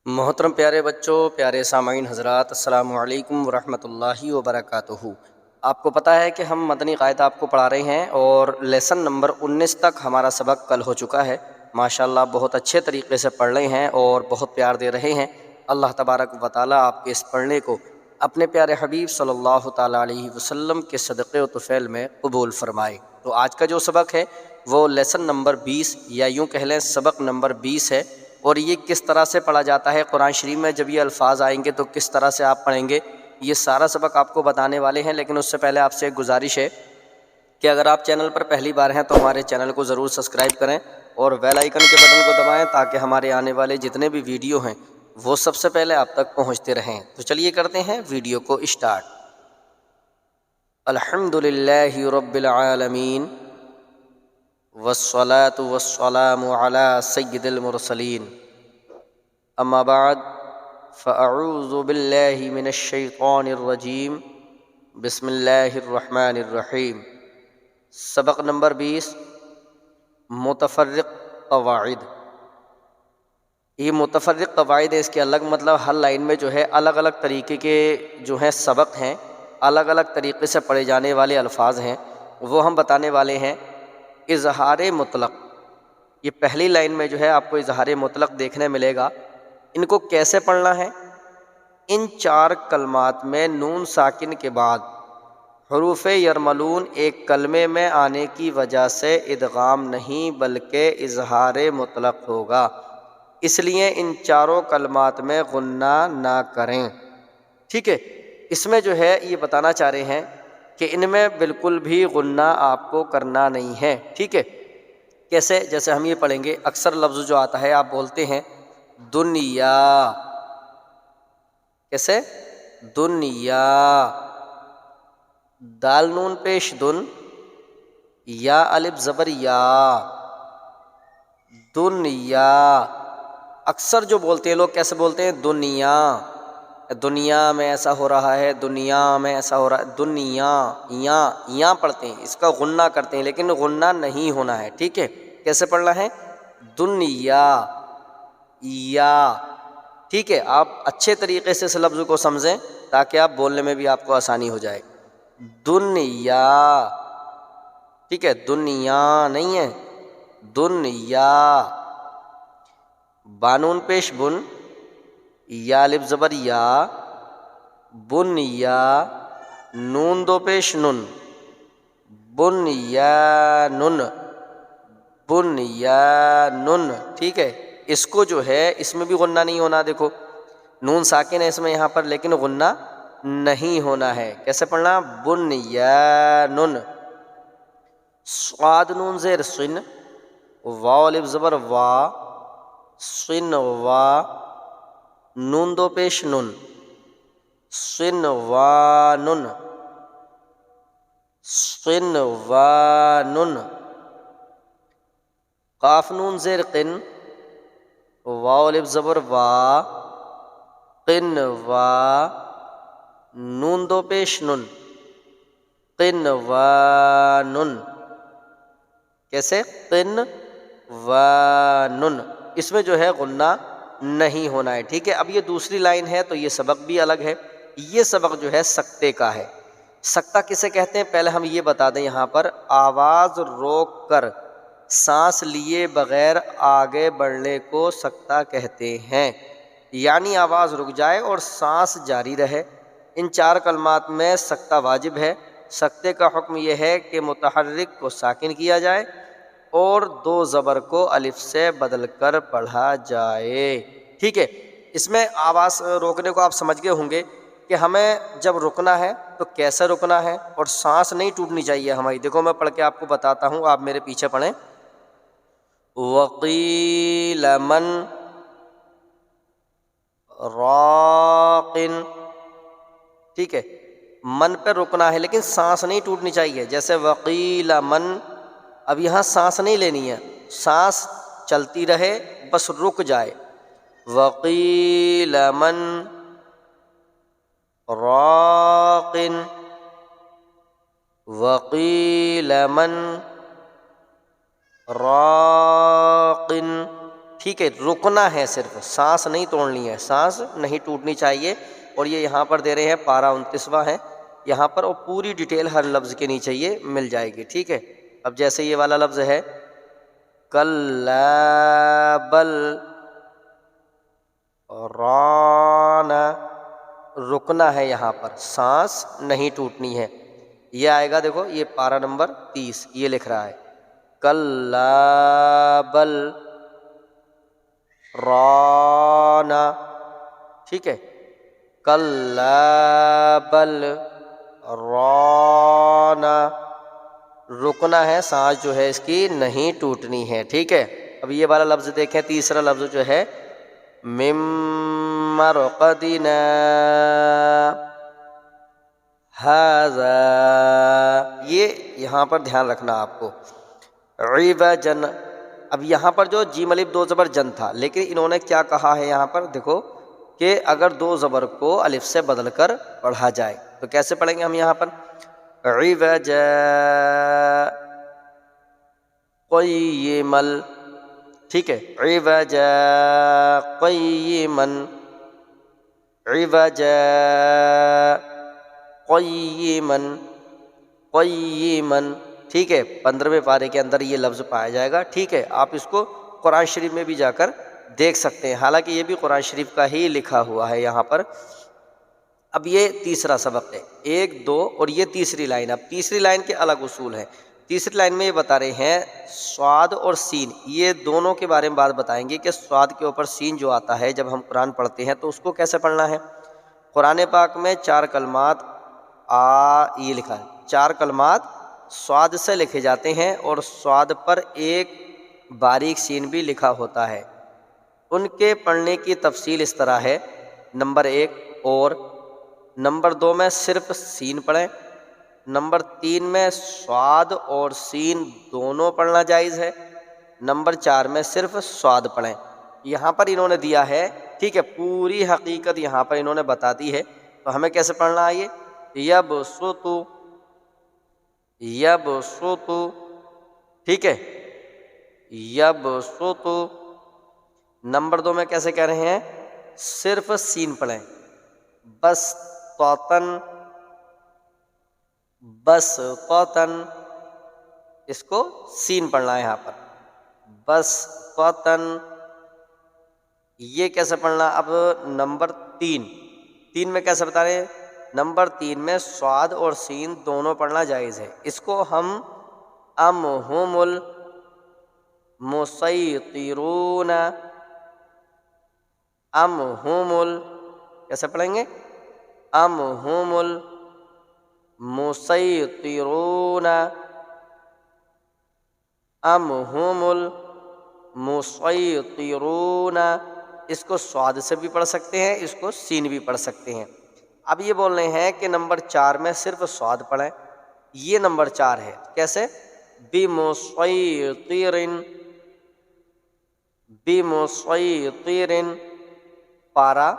محترم پیارے بچوں، پیارے سامعین حضرات، السلام علیکم ورحمۃ اللہ وبرکاتہ۔ آپ کو پتہ ہے کہ ہم مدنی قاعدہ آپ کو پڑھا رہے ہیں اور لیسن نمبر 19 تک ہمارا سبق کل ہو چکا ہے۔ ماشاءاللہ بہت اچھے طریقے سے پڑھ رہے ہیں اور بہت پیار دے رہے ہیں۔ اللہ تبارک و تعالیٰ آپ کے اس پڑھنے کو اپنے پیارے حبیب صلی اللہ تعالیٰ علیہ وسلم کے صدقے و طفیل میں قبول فرمائے۔ تو آج کا جو سبق ہے وہ لیسن نمبر 20 یا یوں کہہ لیں سبق نمبر 20 ہے، اور یہ کس طرح سے پڑھا جاتا ہے قرآن شریف میں جب یہ الفاظ آئیں گے تو کس طرح سے آپ پڑھیں گے، یہ سارا سبق آپ کو بتانے والے ہیں۔ لیکن اس سے پہلے آپ سے ایک گزارش ہے کہ اگر آپ چینل پر پہلی بار ہیں تو ہمارے چینل کو ضرور سبسکرائب کریں اور بیل آئیکن کے بٹن کو دبائیں تاکہ ہمارے آنے والے جتنے بھی ویڈیو ہیں وہ سب سے پہلے آپ تک پہنچتے رہیں۔ تو چلیے کرتے ہیں ویڈیو کو اسٹارٹ۔ الحمدللہ رب العالمین والصلاة والسلام علی سید المرسلین، اما بعد فاعوذ باللہ من الشیطان الرجیم، بسم اللہ الرحمن الرحیم۔ سبق نمبر 20، متفرق قواعد۔ یہ متفرق قواعد ہے، اس کے الگ مطلب ہر لائن میں جو ہے الگ الگ طریقے کے جو ہیں سبق ہیں، الگ الگ طریقے سے پڑھے جانے والے الفاظ ہیں، وہ ہم بتانے والے ہیں۔ اظہار مطلق، یہ پہلی لائن میں جو ہے آپ کو اظہار مطلق دیکھنے ملے گا۔ ان کو کیسے پڑھنا ہے؟ ان 4 کلمات میں نون ساکن کے بعد حروف یرملون ایک کلمے میں آنے کی وجہ سے ادغام نہیں بلکہ اظہار مطلق ہوگا، اس لیے ان 4 کلمات میں غنہ نہ کریں۔ ٹھیک ہے، اس میں جو ہے یہ بتانا چاہ رہے ہیں کہ ان میں بالکل بھی غنہ آپ کو کرنا نہیں ہے۔ ٹھیک ہے، کیسے؟ جیسے ہم یہ پڑھیں گے، اکثر لفظ جو آتا ہے آپ بولتے ہیں دنیا، کیسے؟ دنیا، دال نون پیش دن، یا الف زبر یا، دنیا۔ اکثر جو بولتے ہیں لوگ کیسے بولتے ہیں؟ دنیا، دنیا میں ایسا ہو رہا ہے، دنیا میں ایسا ہو رہا ہے، دنیا، یاں پڑھتے ہیں، اس کا غنہ کرتے ہیں لیکن غنہ نہیں ہونا ہے۔ ٹھیک ہے، کیسے پڑھنا ہے؟ دنیا، یا۔ ٹھیک ہے، آپ اچھے طریقے سے اس لفظ کو سمجھیں تاکہ آپ بولنے میں بھی آپ کو آسانی ہو جائے۔ دنیا، ٹھیک ہے، دنیا نہیں ہے، دنیا۔ بانون پیش بن، یا الف زبر یا، بن یا، نون دو پیش نن، بن یا نن، بن یا نن۔ ٹھیک ہے، اس کو جو ہے اس میں بھی غنہ نہیں ہونا، دیکھو نون ساکن ہے اس میں یہاں پر لیکن غنہ نہیں ہونا ہے۔ کیسے پڑھنا؟ بن یا نن۔ صاد نون زیر سن، واو الف زبر وا، سن وا، نون دو پیش نن، سن وا نن، سن وا نن۔ قاف نون زیر قن، واو الف زبر وا، قن وا، نون دو پیش نن، قن وا نن۔ کیسے؟ قن وا نن، اس میں جو ہے غنہ نہیں ہونا ہے۔ ٹھیک ہے، اب یہ دوسری لائن ہے تو یہ سبق بھی الگ ہے۔ یہ سبق جو ہے سکتے کا ہے۔ سکتہ کسے کہتے ہیں پہلے ہم یہ بتا دیں، یہاں پر آواز روک کر سانس لیے بغیر آگے بڑھنے کو سکتہ کہتے ہیں، یعنی آواز رک جائے اور سانس جاری رہے۔ ان 4 کلمات میں سکتہ واجب ہے۔ سکتے کا حکم یہ ہے کہ متحرک کو ساکن کیا جائے اور 2 زبر کو الف سے بدل کر پڑھا جائے۔ ٹھیک ہے، اس میں آواز روکنے کو آپ سمجھ گئے ہوں گے کہ ہمیں جب رکنا ہے تو کیسے رکنا ہے، اور سانس نہیں ٹوٹنی چاہیے ہماری۔ دیکھو میں پڑھ کے آپ کو بتاتا ہوں، آپ میرے پیچھے پڑھیں۔ وقیل من راق، ٹھیک ہے، من پہ رکنا ہے لیکن سانس نہیں ٹوٹنی چاہیے۔ جیسے وقیل من، اب یہاں سانس نہیں لینی ہے، سانس چلتی رہے بس رک جائے۔ وقیل من راق، وقیل من راق۔ ٹھیک ہے، رکنا ہے، صرف سانس نہیں توڑنی ہے، سانس نہیں ٹوٹنی چاہیے۔ اور یہ یہاں پر دے رہے ہیں پارہ 29واں ہے یہاں پر، اور پوری ڈیٹیل ہر لفظ کے نیچے یہ مل جائے گی، ٹھیک ہے۔ اب جیسے یہ والا لفظ ہے کلا بل ران، رکنا ہے یہاں پر، سانس نہیں ٹوٹنی ہے۔ یہ آئے گا، دیکھو یہ پارہ نمبر 30 یہ لکھ رہا ہے کلا بل ران، ٹھیک ہے، کلا بل ران، رکنا ہے، سانس جو ہے اس کی نہیں ٹوٹنی ہے، ٹھیک ہے۔ اب یہ والا لفظ دیکھیں، تیسرا لفظ جو ہے مم مرقدنا ھذا، یہ یہاں پر دھیان رکھنا آپ کو، عوجن۔ اب یہاں پر جو جیم الف دو زبر جن تھا، لیکن انہوں نے کیا کہا ہے یہاں پر دیکھو کہ اگر دو زبر کو الف سے بدل کر پڑھا جائے تو کیسے پڑھیں گے ہم یہاں پر، عوج قیما، ٹھیک ہے، عوج قیما، عوج قیما، قیما، ٹھیک ہے۔ 15ویں پارے کے اندر یہ لفظ پایا جائے گا، ٹھیک ہے۔ آپ اس کو قرآن شریف میں بھی جا کر دیکھ سکتے ہیں، حالانکہ یہ بھی قرآن شریف کا ہی لکھا ہوا ہے یہاں پر۔ اب یہ تیسرا سبق ہے، 1 2 اور یہ تیسری لائن۔ اب تیسری لائن کے الگ اصول ہیں۔ تیسری لائن میں یہ بتا رہے ہیں صاد اور سین، یہ دونوں کے بارے میں بات بتائیں گے کہ صاد کے اوپر سین جو آتا ہے جب ہم قرآن پڑھتے ہیں تو اس کو کیسے پڑھنا ہے۔ قرآن پاک میں 4 کلمات یہ لکھا ہے، 4 کلمات صاد سے لکھے جاتے ہیں، اور صاد پر ایک باریک سین بھی لکھا ہوتا ہے۔ ان کے پڑھنے کی تفصیل اس طرح ہے، نمبر 1 اور، نمبر 2 میں صرف سین پڑھیں، نمبر 3 میں صاد اور سین دونوں پڑھنا جائز ہے، نمبر 4 میں صرف صاد پڑھیں۔ یہاں پر انہوں نے دیا ہے، ٹھیک ہے، پوری حقیقت یہاں پر انہوں نے بتا دی ہے، تو ہمیں کیسے پڑھنا ہے، یبسط، یبسط، ٹھیک ہے، یبسط۔ نمبر 2 میں کیسے کہہ رہے ہیں، صرف سین پڑھیں، بس طوطن، بس طوطن، اس کو سین پڑھنا ہے یہاں پر، بس طوطن۔ یہ کیسے پڑھنا، اب نمبر 3 میں کیسے بتا رہے ہیں، نمبر 3 میں صاد اور سین دونوں پڑھنا جائز ہے، اس کو ہم ام ہم المسیطرون، ام ہم کیسے پڑھیں گے، ام ہم المسیطرون، ام ہم المسیطرون۔ اس کو صاد سے بھی پڑھ سکتے ہیں، اس کو سین بھی پڑھ سکتے ہیں۔ اب یہ بول رہے ہیں کہ نمبر 4 میں صرف صاد پڑھیں، یہ نمبر 4 ہے، کیسے، بمسیطر، بمسیطر، پارا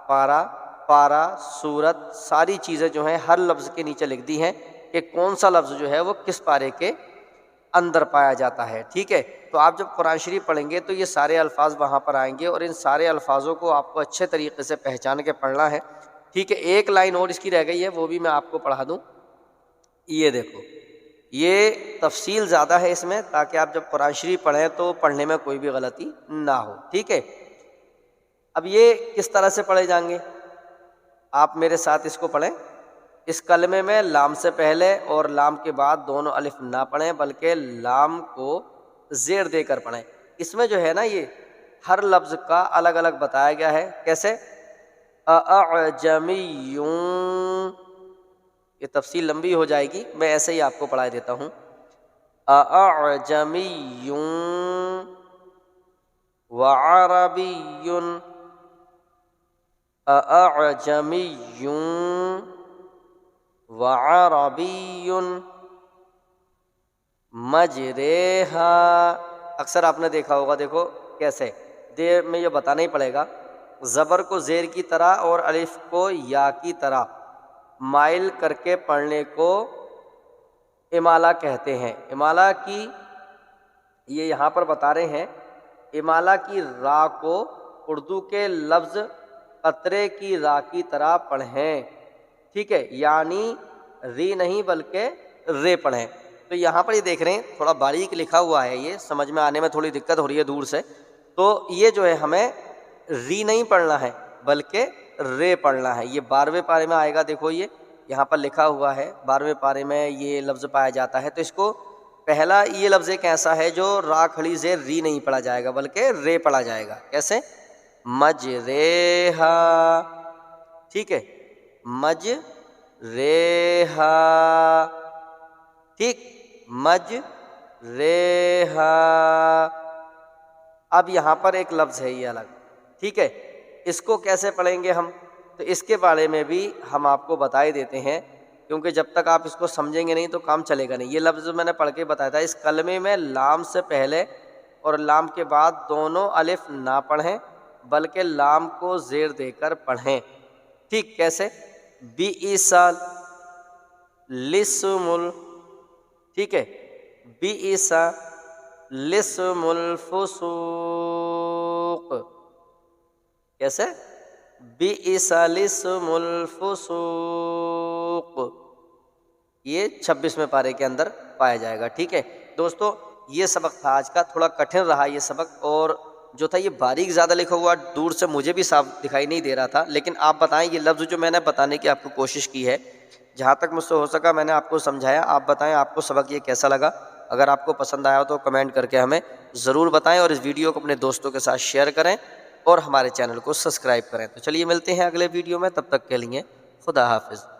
پارا پارا، سورت، ساری چیزیں جو ہیں ہر لفظ کے نیچے لکھ دی ہیں کہ کون سا لفظ جو ہے وہ کس پارے کے اندر پایا جاتا ہے، ٹھیک ہے۔ تو آپ جب قرآن شریف پڑھیں گے تو یہ سارے الفاظ وہاں پر آئیں گے، اور ان سارے الفاظوں کو آپ کو اچھے طریقے سے پہچان کے پڑھنا ہے، ٹھیک ہے۔ ایک لائن اور اس کی رہ گئی ہے، وہ بھی میں آپ کو پڑھا دوں، یہ دیکھو، یہ تفصیل زیادہ ہے اس میں، تاکہ آپ جب قرآن شریف پڑھیں تو پڑھنے میں کوئی بھی غلطی نہ ہو، ٹھیک ہے۔ اب یہ کس طرح سے پڑھے جائیں گے، آپ میرے ساتھ اس کو پڑھیں۔ اس کلمے میں لام سے پہلے اور لام کے بعد دونوں الف نہ پڑھیں، بلکہ لام کو زیر دے کر پڑھیں۔ اس میں جو ہے نا یہ ہر لفظ کا الگ الگ بتایا گیا ہے، کیسے، اعجمیوں، یہ تفصیل لمبی ہو جائے گی، میں ایسے ہی آپ کو پڑھا دیتا ہوں، اعجمیوں وعربی، اعجمیوں وعربی مجریہا۔ اکثر آپ نے دیکھا ہوگا، دیکھو کیسے، دیر میں یہ بتانا ہی پڑے گا، زبر کو زیر کی طرح اور الف کو یا کی طرح مائل کر کے پڑھنے کو امالہ کہتے ہیں۔ امالہ کی یہ یہاں پر بتا رہے ہیں، امالہ کی را کو اردو کے لفظ قطرے کی را کی طرح پڑھیں، ٹھیک ہے، یعنی ری نہیں بلکہ رے پڑھیں۔ تو یہاں پر یہ دیکھ رہے ہیں تھوڑا باریک لکھا ہوا ہے، یہ سمجھ میں آنے میں تھوڑی دقت ہو رہی ہے دور سے، تو یہ جو ہے ہمیں ری نہیں پڑھنا ہے بلکہ رے پڑھنا ہے۔ یہ 12ویں پارے میں آئے گا، دیکھو یہ یہاں پر لکھا ہوا ہے 12ویں پارے میں یہ لفظ پایا جاتا ہے۔ تو اس کو پہلا یہ لفظ ایک ایسا ہے جو را کھڑی زیر ری نہیں پڑھا جائے گا بلکہ رے پڑھا جائے گا۔ کیسے؟ مجریہا، ٹھیک ہے، مجریہا، ٹھیک، مجریہا۔ اب یہاں پر ایک لفظ ہے یہ الگ، ٹھیک ہے، اس کو کیسے پڑھیں گے ہم؟ تو اس کے بارے میں بھی ہم آپ کو بتا ہی دیتے ہیں، کیونکہ جب تک آپ اس کو سمجھیں گے نہیں تو کام چلے گا نہیں۔ یہ لفظ میں نے پڑھ کے بتایا تھا، اس کلمے میں لام سے پہلے اور لام کے بعد دونوں الف نہ پڑھیں بلکہ لام کو زیر دے کر پڑھیں، ٹھیک۔ کیسے؟ بئس الاسم، ٹھیک ہے، بئس الاسم الفسوق، کیسے؟ بئس الاسم الفسوق، یہ 26ویں پارے کے اندر پایا جائے گا، ٹھیک ہے دوستو۔ یہ سبق تھا آج کا، تھوڑا کٹھن رہا یہ سبق، اور جو تھا یہ باریک زیادہ لکھا ہوا، دور سے مجھے بھی صاف دکھائی نہیں دے رہا تھا، لیکن آپ بتائیں یہ لفظ جو میں نے بتانے کی آپ کو کوشش کی ہے، جہاں تک مجھ سے ہو سکا میں نے آپ کو سمجھایا۔ آپ بتائیں آپ کو سبق یہ کیسا لگا؟ اگر آپ کو پسند آیا ہو تو کمنٹ کر کے ہمیں ضرور بتائیں، اور اس ویڈیو کو اپنے دوستوں کے ساتھ شیئر کریں اور ہمارے چینل کو سبسکرائب کریں۔ تو چلیے ملتے ہیں اگلے ویڈیو میں، تب تک کے لیے خدا حافظ۔